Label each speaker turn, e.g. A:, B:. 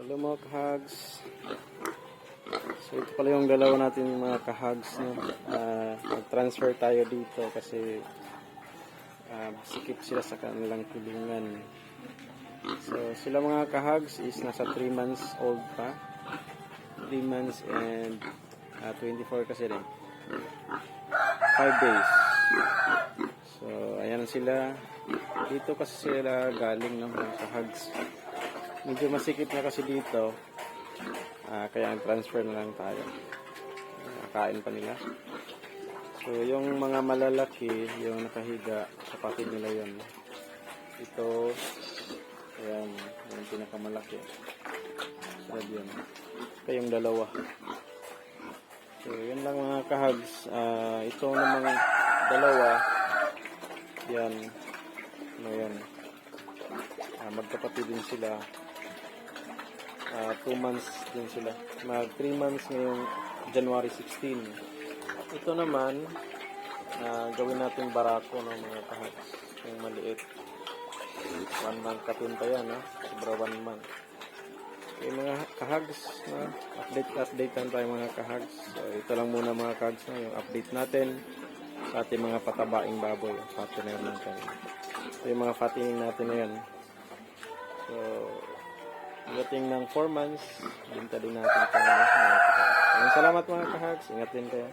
A: Hello mga kahags. So ito pala yung dalawa natin mga kahags, no? Nag-transfer tayo dito kasi sikip sila sa kanilang kulungan. So sila mga kahags is nasa 3 months old pa. 3 months and 24 kasi rin. 5 days. So ayan sila. Dito kasi sila galing ng mga kahags. Medyo masikip na kasi dito. Kaya transfer na lang tayo. Kain pa nila. So yung mga malalaki, yung nakahiga, kapatid nila yun. Ito, ayan, yung pinakamalaki. So yun. Ito yung dalawa. So yun lang mga kahags. Ito namang dalawa, yan. Ano yan? Magkapatid din sila. 2 months din sila. Mag 3 months ngayong January 16. Ito naman, gawin natin barako ng mga kahags. Yung maliit. 1 month kapin pa yan, ha? Sobra 1 month. Okay, mga kahags, update lang tayo mga kahags. So, ito lang muna mga kahags, yung update natin sa ating mga patabaing baboy. Fattener natin. Ito yung mga fattening natin na yan. So, dating ng 4 months, binta din natin ito. Salamat mga kahags. Ingat din kayo.